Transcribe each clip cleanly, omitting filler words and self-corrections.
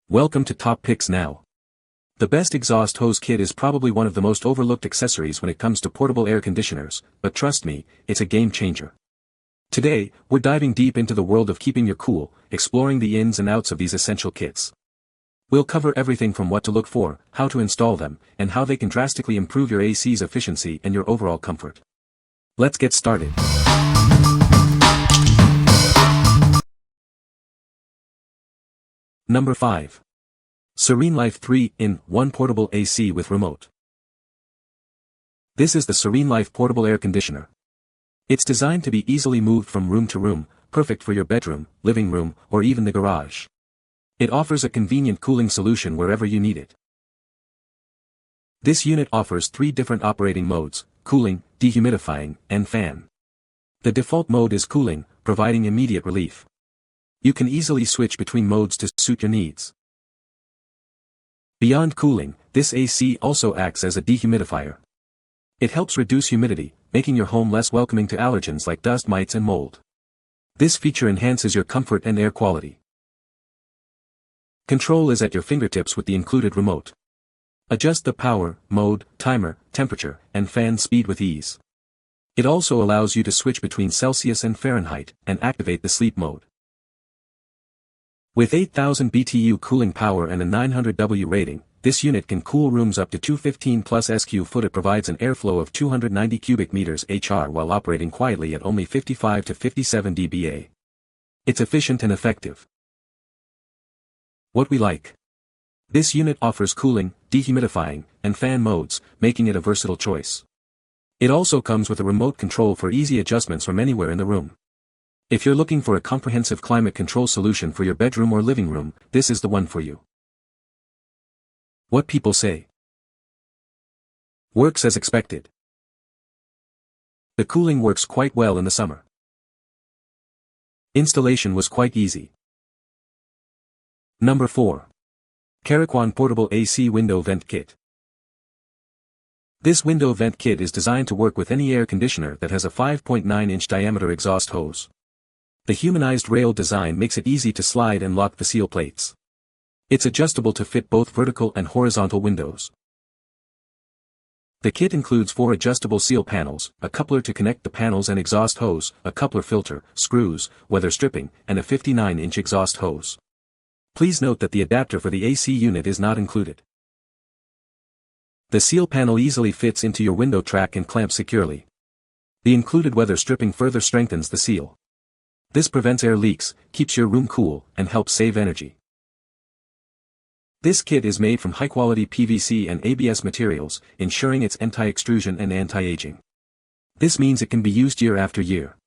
Welcome to Top Picks Now. The best exhaust hose kit is probably one of the most overlooked accessories when it comes to portable air conditioners, but trust me, it's a game changer. Today, we're diving deep into the world of keeping you cool, exploring the ins and outs of these essential kits. We'll cover everything from what to look for, how to install them, and how they can drastically improve your AC's efficiency and your overall comfort. Let's get started. Number 5. SereneLife 3-in-1 Portable AC with Remote. This is the SereneLife Portable Air Conditioner. It's designed to be easily moved from room to room, perfect for your bedroom, living room, or even the garage. It offers a convenient cooling solution wherever you need it. This unit offers 3 different operating modes: cooling, dehumidifying, and fan. The default mode is cooling, providing immediate relief. You can easily switch between modes to suit your needs. Beyond cooling, this AC also acts as a dehumidifier. It helps reduce humidity, making your home less welcoming to allergens like dust mites and mold. This feature enhances your comfort and air quality. Control is at your fingertips with the included remote. Adjust the power, mode, timer, temperature, and fan speed with ease. It also allows you to switch between Celsius and Fahrenheit, and activate the sleep mode. With 8,000 BTU cooling power and a 900W rating, this unit can cool rooms up to 215 plus sq-ft. It provides an airflow of 290 cubic meters HR while operating quietly at only 55 to 57 dBA. It's efficient and effective. What we like. This unit offers cooling, dehumidifying, and fan modes, making it a versatile choice. It also comes with a remote control for easy adjustments from anywhere in the room. If you're looking for a comprehensive climate control solution for your bedroom or living room, this is the one for you. What people say. Works as expected. The cooling works quite well in the summer. Installation was quite easy. Number 4. Kerykwan Portable AC Window Vent Kit. This window vent kit is designed to work with any air conditioner that has a 5.9-inch diameter exhaust hose. The humanized rail design makes it easy to slide and lock the seal plates. It's adjustable to fit both vertical and horizontal windows. The kit includes 4 adjustable seal panels, a coupler to connect the panels and exhaust hose, a coupler filter, screws, weather stripping, and a 59-inch exhaust hose. Please note that the adapter for the AC unit is not included. The seal panel easily fits into your window track and clamps securely. The included weather stripping further strengthens the seal. This prevents air leaks, keeps your room cool, and helps save energy. This kit is made from high-quality PVC and ABS materials, ensuring its anti-extrusion and anti-aging. This means it can be used year after year.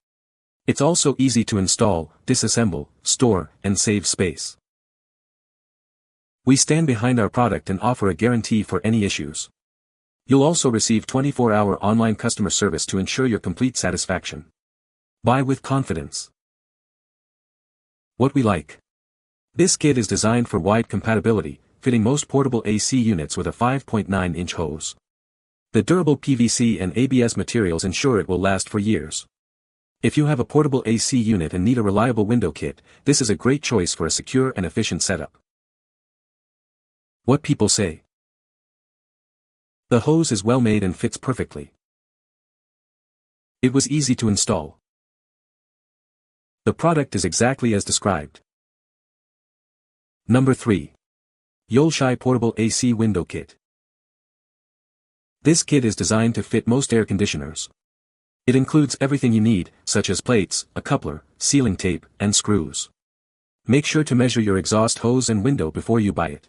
It's also easy to install, disassemble, store, and save space. We stand behind our product and offer a guarantee for any issues. You'll also receive 24-hour online customer service to ensure your complete satisfaction. Buy with confidence. What we like. This kit is designed for wide compatibility, fitting most portable AC units with a 5.9-inch hose. The durable PVC and ABS materials ensure it will last for years. If you have a portable AC unit and need a reliable window kit, this is a great choice for a secure and efficient setup. What people say. The hose is well made and fits perfectly. It was easy to install. The product is exactly as described. Number 3. YoleShy Portable AC Window Kit. This kit is designed to fit most air conditioners. It includes everything you need, such as plates, a coupler, sealing tape, and screws. Make sure to measure your exhaust hose and window before you buy it.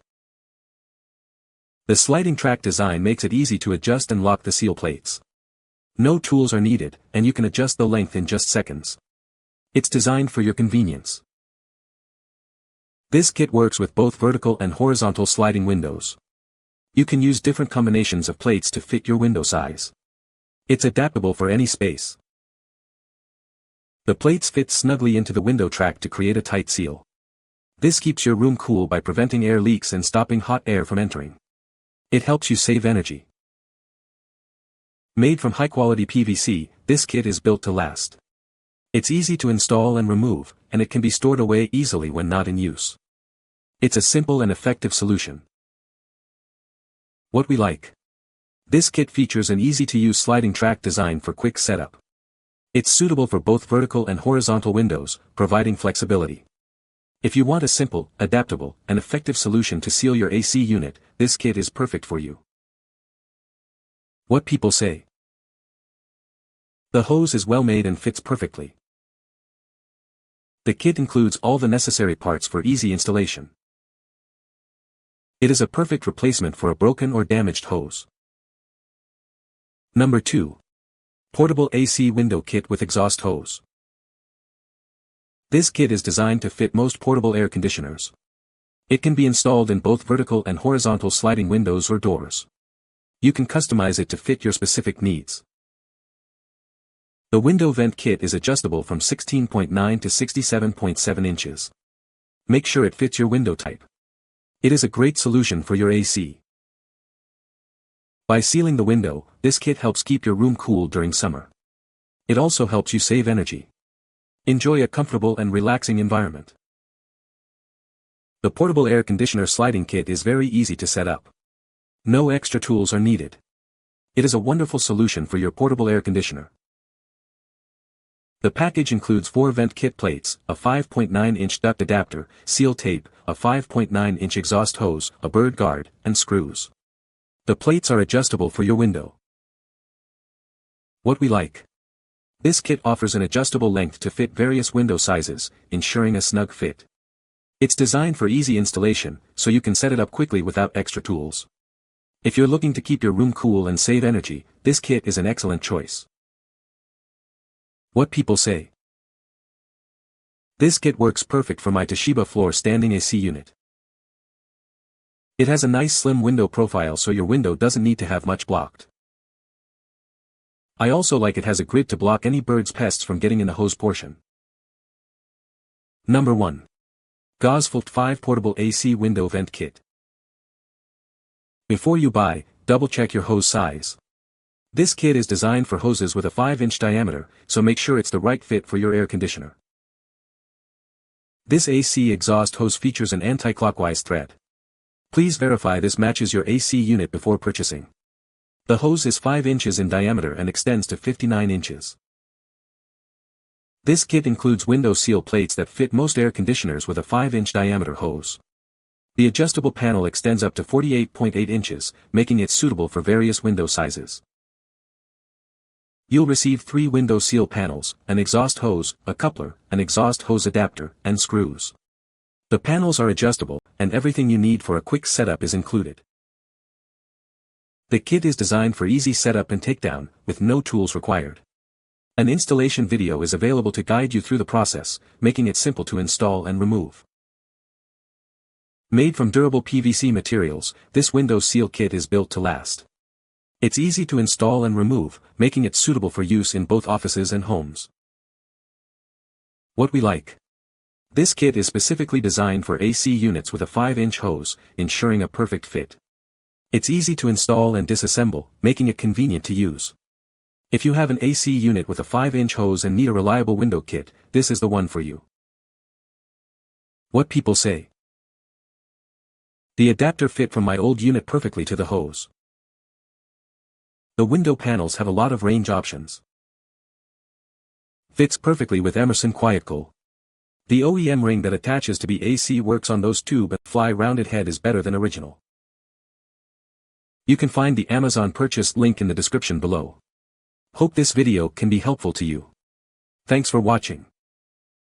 The sliding track design makes it easy to adjust and lock the seal plates. No tools are needed, and you can adjust the length in just seconds. It's designed for your convenience. This kit works with both vertical and horizontal sliding windows. You can use different combinations of plates to fit your window size. It's adaptable for any space. The plates fit snugly into the window track to create a tight seal. This keeps your room cool by preventing air leaks and stopping hot air from entering. It helps you save energy. Made from high-quality PVC, this kit is built to last. It's easy to install and remove, and it can be stored away easily when not in use. It's a simple and effective solution. What we like. This kit features an easy-to-use sliding track design for quick setup. It's suitable for both vertical and horizontal windows, providing flexibility. If you want a simple, adaptable, and effective solution to seal your AC unit, this kit is perfect for you. What people say. The hose is well made and fits perfectly. The kit includes all the necessary parts for easy installation. It is a perfect replacement for a broken or damaged hose. Number 2. Portable AC window kit with exhaust hose. This kit is designed to fit most portable air conditioners. It can be installed in both vertical and horizontal sliding windows or doors. You can customize it to fit your specific needs. The window vent kit is adjustable from 16.9 to 67.7 inches. Make sure it fits your window type. It is a great solution for your AC. By sealing the window, this kit helps keep your room cool during summer. It also helps you save energy. Enjoy a comfortable and relaxing environment. The portable air conditioner sliding kit is very easy to set up. No extra tools are needed. It is a wonderful solution for your portable air conditioner. The package includes 4 vent kit plates, a 5.9-inch duct adapter, seal tape, a 5.9-inch exhaust hose, a bird guard, and screws. The plates are adjustable for your window. What we like. This kit offers an adjustable length to fit various window sizes, ensuring a snug fit. It's designed for easy installation, so you can set it up quickly without extra tools. If you're looking to keep your room cool and save energy, this kit is an excellent choice. What people say. This kit works perfect for my Toshiba floor standing AC unit. It has a nice slim window profile so your window doesn't need to have much blocked. I also like it has a grid to block any birds' pests from getting in the hose portion. Number 1. GOZFLVT Portable AC Window Vent Kit. Before you buy, double-check your hose size. This kit is designed for hoses with a 5-inch diameter, so make sure it's the right fit for your air conditioner. This AC exhaust hose features an anti-clockwise thread. Please verify this matches your AC unit before purchasing. The hose is 5 inches in diameter and extends to 59 inches. This kit includes window seal plates that fit most air conditioners with a 5-inch diameter hose. The adjustable panel extends up to 48.8 inches, making it suitable for various window sizes. You'll receive 3 window seal panels, an exhaust hose, a coupler, an exhaust hose adapter, and screws. The panels are adjustable, and everything you need for a quick setup is included. The kit is designed for easy setup and takedown, with no tools required. An installation video is available to guide you through the process, making it simple to install and remove. Made from durable PVC materials, this window seal kit is built to last. It's easy to install and remove, making it suitable for use in both offices and homes. What we like. This kit is specifically designed for AC units with a 5-inch hose, ensuring a perfect fit. It's easy to install and disassemble, making it convenient to use. If you have an AC unit with a 5-inch hose and need a reliable window kit, this is the one for you. What people say. The adapter fit from my old unit perfectly to the hose. The window panels have a lot of range options. Fits perfectly with Emerson QuietCool. The OEM ring that attaches to the AC works on those too, but fly rounded head is better than original. You can find the Amazon purchase link in the description below. Hope this video can be helpful to you. Thanks for watching.